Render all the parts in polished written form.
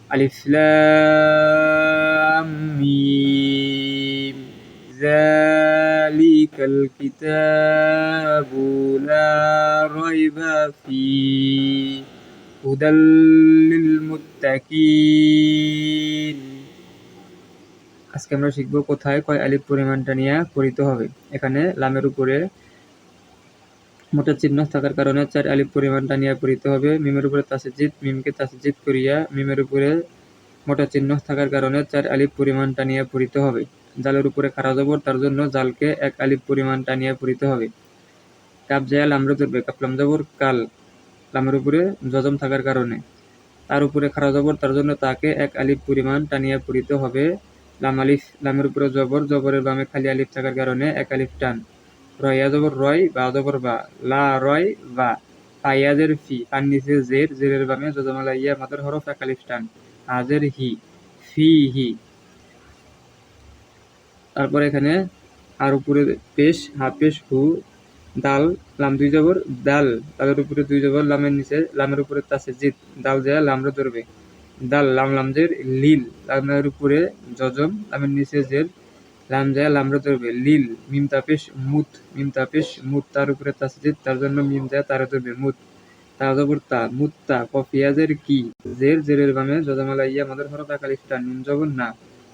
আলিফ লাম মিম যালিকাল কিতাবু লা রাইবা ফীহি হুদাল লিল মুত্তাকিন। আজকে আমরা শিখব কোথায় কয় আলিফ পরিমাণটা নিয়ে পড়িতে হবে। এখানে লামের উপরে মোটা চিহ্ন থাকার কারণে 4 আলিফ পরিমাণটা নিয়ে পড়িতে হবে। মিমের উপরে তাসজিদ, মিমকে তাসজিদ করিয়া মিমের উপরে মোটা চিহ্ন থাকার কারণে 4 আলিফ পরিমাণটা নিয়ে পড়িতে হবে। জালের উপরে খাড়া জবর, তার জন্য জালকে 1 আলিফ পরিমাণটা নিয়ে পড়িতে হবে। কাপ জায়া লামরে ধরবে, কাপলাম জবর কাল, লামের উপরে জজম থাকার কারণে। তার উপরে খাড়া জবর, তার জন্য তাকে 1 আলিফ পরিমাণ টানিয়ে পড়িতে হবে। লাম আলিফ, লামের উপরে জবর, জবরের বামে খালি আলিফ থাকার কারণে 1 আলিফ টান। রয়া জবর রয়, বা জবর বা, লা রয় বা। ফাইয়াজের ফি, ফান নিচে জের, জেরের বামে জজমালা ইয়া মাদের হরফ 1 আলিফ টান। হাজের হি, ফি হি। তারপর এখানে আর উপরে পেশ, হা পেশ হু, দাল, লাম 2 জবর দাল, দালের উপরে 2 জবর, লামের নিচে, লামের উপরে তাসজিদ, দাল যায় লামরে ধরবে। দাল, লাম লামজের লিল, লামের উপরে জজম, লামের নিচে জের, লাম যায় লামরে ধরবে। লিল, মিম তাপেশ মুত, মিম তাপেশ মুত, তার উপরে তাসজিদ, তার জন্য মিম যায় তারে ধরবে মুত। তা জবর তা, মুত্তা, কফিয়াজের কি, জের, জেরের বামে জজমালা ইয়া মাদের হরফ 1 আলিফ টান, নুন জবর না,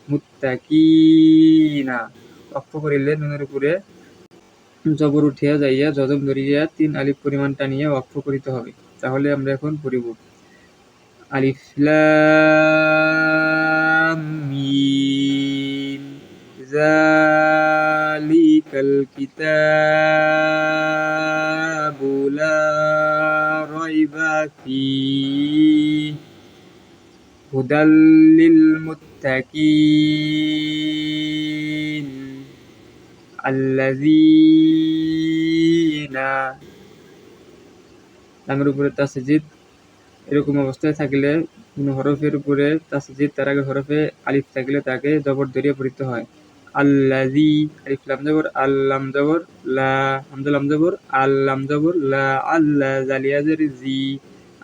মুত্তাকিনা। অক্ষ করিলে নুনের উপরে জবর উঠিয়া যাইয়া জজম ধরিয়া 3 আলিফ পরিমাণ টানিয়া ওয়াকফ করিতে হবে। তাহলে আমরা এখন পড়িব। আলিফ লাম মিম যালিকাল কিতাবু লা রাইবা ফীহি হুদাল লিল মুত্তাকিন আল্লাযীনা। লামের উপরে তাসজিদ, এরকম অবস্থায় থাকলে কোনো হরফের উপরে তাসজিদ, তার আগে হরফে আলিফ থাকলে তাকে জবর ধরিয়ে পড়িতে হয়। আল্লাযী, আলিফ লাম জবর, আল লাম জবর, লা, হামজা লাম জবর, আল লাম জবর, লা, আল্লা, জালিয়াজের জি,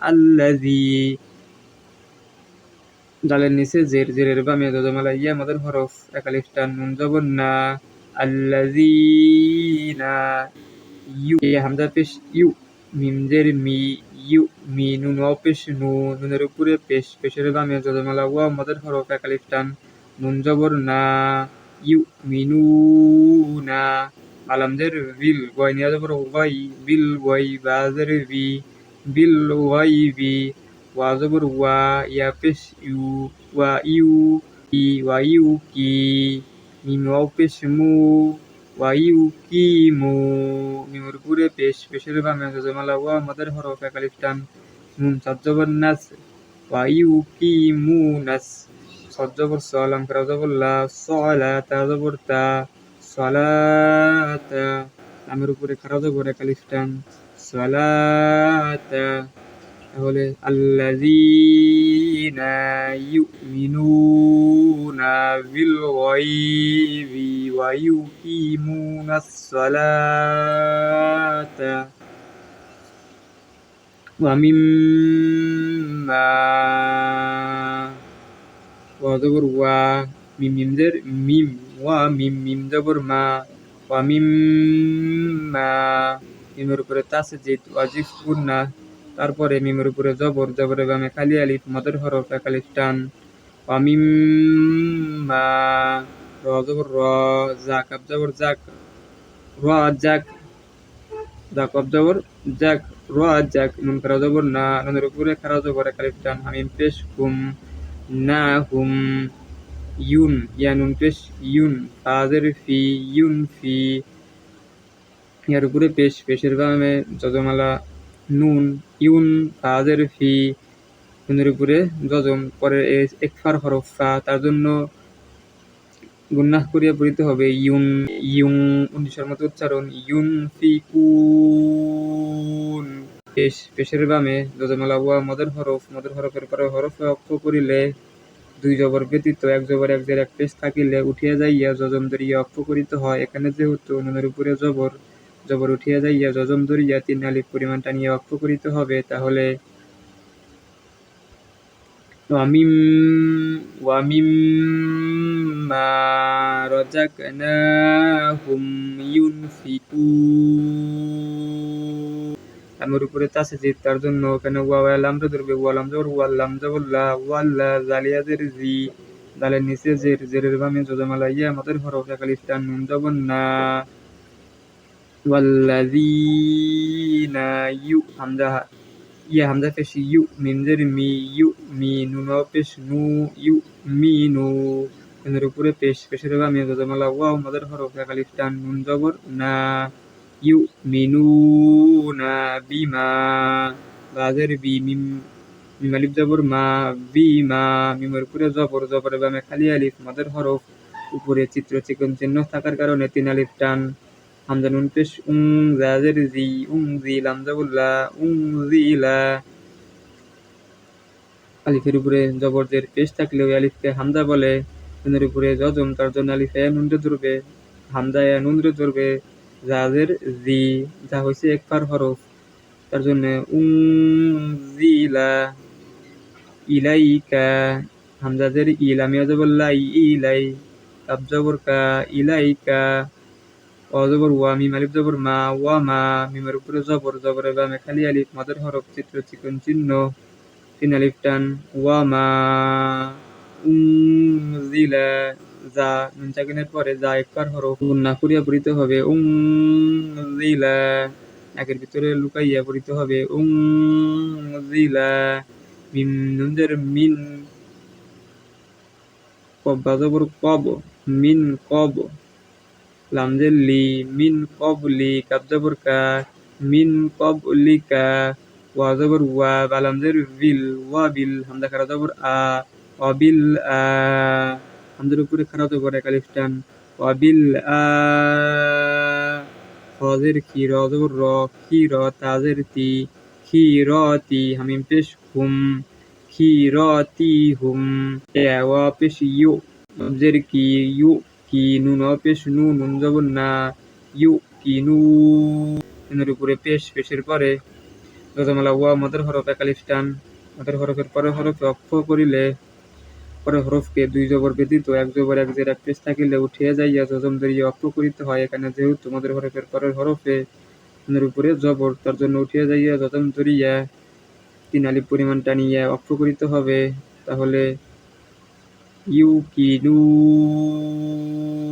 আল্লাযী। জালের নিচে জের, জেরের বামে জজমালা ইয়া মাদের হরফ 1 আলিফ টান, নুন জবর না, আল্লাযীনা। ইউ, হামজা পেশ ইউ, মিম জের মি, ইউ মি, নুন ওয়াও পেশ নু, নুনের উপরে পেশ, পেশের বামে জজমালা ওয়াও মাদের হরফ 1 আলিফ টান, নুন জবর না, ইউ মিনুনা। আলাম জের বিল, গয় নিয়া জবর গয়, বিল গয়, বা জের বি, বিল গয় বি। ওয়া জবর ওয়া, ইয়া পেশ ইউ, ওয়া ইউ কি, ওয়া ইউ কি। মিম ওয়াও পেশ মু, ওয়া ইউ কি মু, মিমের উপরে পেশ, পেশের বামে জজমালা ওয়া মাদের হরফ 1 আলিফ টান, নুন সাদ জবর নাস, ওয়া ইউ কি মু নাস। সাদ জবর স, লাম খারা জবর লা, সলা, তা জবর তা, সলাতা। লামের উপরে খারা জবর 1 আলিফ টান, সলাতা। তাহলে আল্লাযীনা ইউমিনুনা বিল গায়বি ওয়া ইউকিমুনাস সালাতা ওয়া মিম্মা। ওয়া জবর ওয়া, মিম মিম জের মিম, ওয়া মিম, মিম জবর মা, ওয়া মিম্মা। মিমের উপরে তাসজিদ, ওয়াজিব গুন্না, তারপরে মিমের উপরে জবর, জবরের বামে খালি আলিফ মাদের হরফ 1 আলিফ টান, ওয়া মিম্মা। র জবর র, জা কাব জবর জাক, র জাক, জা কাব জবর জাক, র জাক। নুন খারা জবর না, নুনের উপরে খারা জবর 1 আলিফ টান, হামিম পেশ হুম, না হুম। ইউন, ইয়া নুন পেশ ইউন, ফাজের ফি, ইউন ফি। ইয়ার উপরে পেশ, পেশের বামে জজমালা নুন, ইউন ফাজের ফি, নুনের উপরে জজম, পরে একফার হরফ ফা, তার জন্য গুন্নাহ করিয়া পড়িতে হবে ইউন, ইউং, 19-এর মতো উচ্চারণ, ইউন ফি কুন। পেশ, পেশের বামে জজমালা ওয়া মদের হরফ, মদের হরফের পরে হরফে অক্ষ করিলে 2 জবর ব্যতীত 1 জবর 1 জের 1 পেশ থাকিলে উঠিয়া যাইয়া জজম ধরিয়া অক্ষ করিতে হয়। এখানে যেহেতু নুনের উপরে জবর, জবর উঠিয়া যাইয়া জজম ধরিয়া 3 আলিফ পরিমাণ টানিয়া অক্ষ করিতে হবে। তাহলে ومما رزقناهم ينفقون লামের উপরে তাসজিদ তার জন্য ওখানে ওয়াও লামজা ধরবে ওয়া লামজা ওয়াল লামজা ওয়াল্লা ওয়াল্লা জালিয়াদের জি দালের নিচে জের জেরের বামে জজামালা ইয়া আমাদের হরফ একালিফ টান নুন জবর না ওয়াল্লাযীনা ইউ হামজা ইয়া হামজা পেশ ইউ মিম জের মি ইউ মি নুন পেশ নু ইউ মি নু এর উপরে পেশের বামে জজামালা ওয়া আমাদের হরফ একালিফ টান নুন জবর না ইউ মিনুনা বিমা বাজের বি মিম মিম আলিফ জবর মা বিমা মিমের উপরে জবর জবরের বামে খালি আলিফ মাদের হরফ উপরে চিত্র চিকন চিহ্ন থাকার কারণে 3 আলিফ টান হামজা নুন পেশ জাজের জি জি লামজাবুল্লাহ জিলা আলিফের উপরে জবর জের পেশ থাকলে ওই আলিফকে হামজা বলে নুনের উপরে জজম তার জন্য আলিফে নুন ধরবে হামজা নুন ধরবে জাজের জি যা হয়েছে একবার হরফ তার জন্য জিলা ইলাইকা হামজাদের ইলামিয়া জবল্লা ইলাই কাব জবর কা ইলাইকা অজবর ওয়া মিম আলিফ জবর মা ওয়া মা মিমের উপরে জবর জবরের বামে খালি আলিফ মাদের হরফ চিত্র চিকন চিহ্ন 3 আলিফ টান ওয়া মা জিলা যা নুন সাকিনের পরে যা একবার হরফ গুন্না করিয়া পড়িতে হবে জিলা একের ভিতরে লুকাইয়া পড়িতে হবে জিলা মিম নুনদের মিন কব জবর কব মিন কব লামজের লি মিন কবলি কাব জবর কা মিন কবলিকা ওয়া জবর ওয়া বালামজের বিল ওয়া বিল হামজা খারা জবর আ অবিল আ হামজার উপরে খারা জবর একালিফ টান অবিল আ খজের খি র জবর র খি র তাজের তি খি র তি হামিম পেশ হুম খি র তি হুম ওয়া পেশ ইউ জের কি ইউ কি নুন পেশ নু নুন জবর না ইউ কি নু নুনের উপরে পেশের পরে জজমালা ওয়া মাদের হরফ একালিফ টান মাদের হরফের পরে হরফে অক্ষ করিলে পরে হরফকে 2 জবর ব্যতীত 1 জবর 1 জের 1 পেশ থাকিলে উঠিয়া যাইয়া জজম ধরিয়া অক্ষ করিতে হয় এখানে যেহেতু মাদের হরফের পরের হরফে নুনের উপরে জবর তার জন্য উঠিয়া যাইয়া জজম ধরিয়া 3 আলিফ পরিমাণ টানিয়া অক্ষ করিতে হবে তাহলে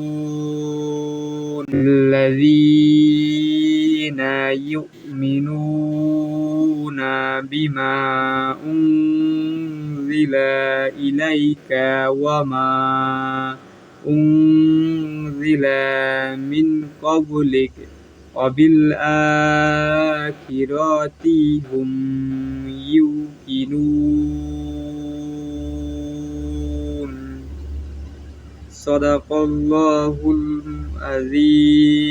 يوقنون الذين يؤمنون بما أنزل إليك وما أنزل من قبلك وبالآخرة هم يوقنون صدق الله العظيم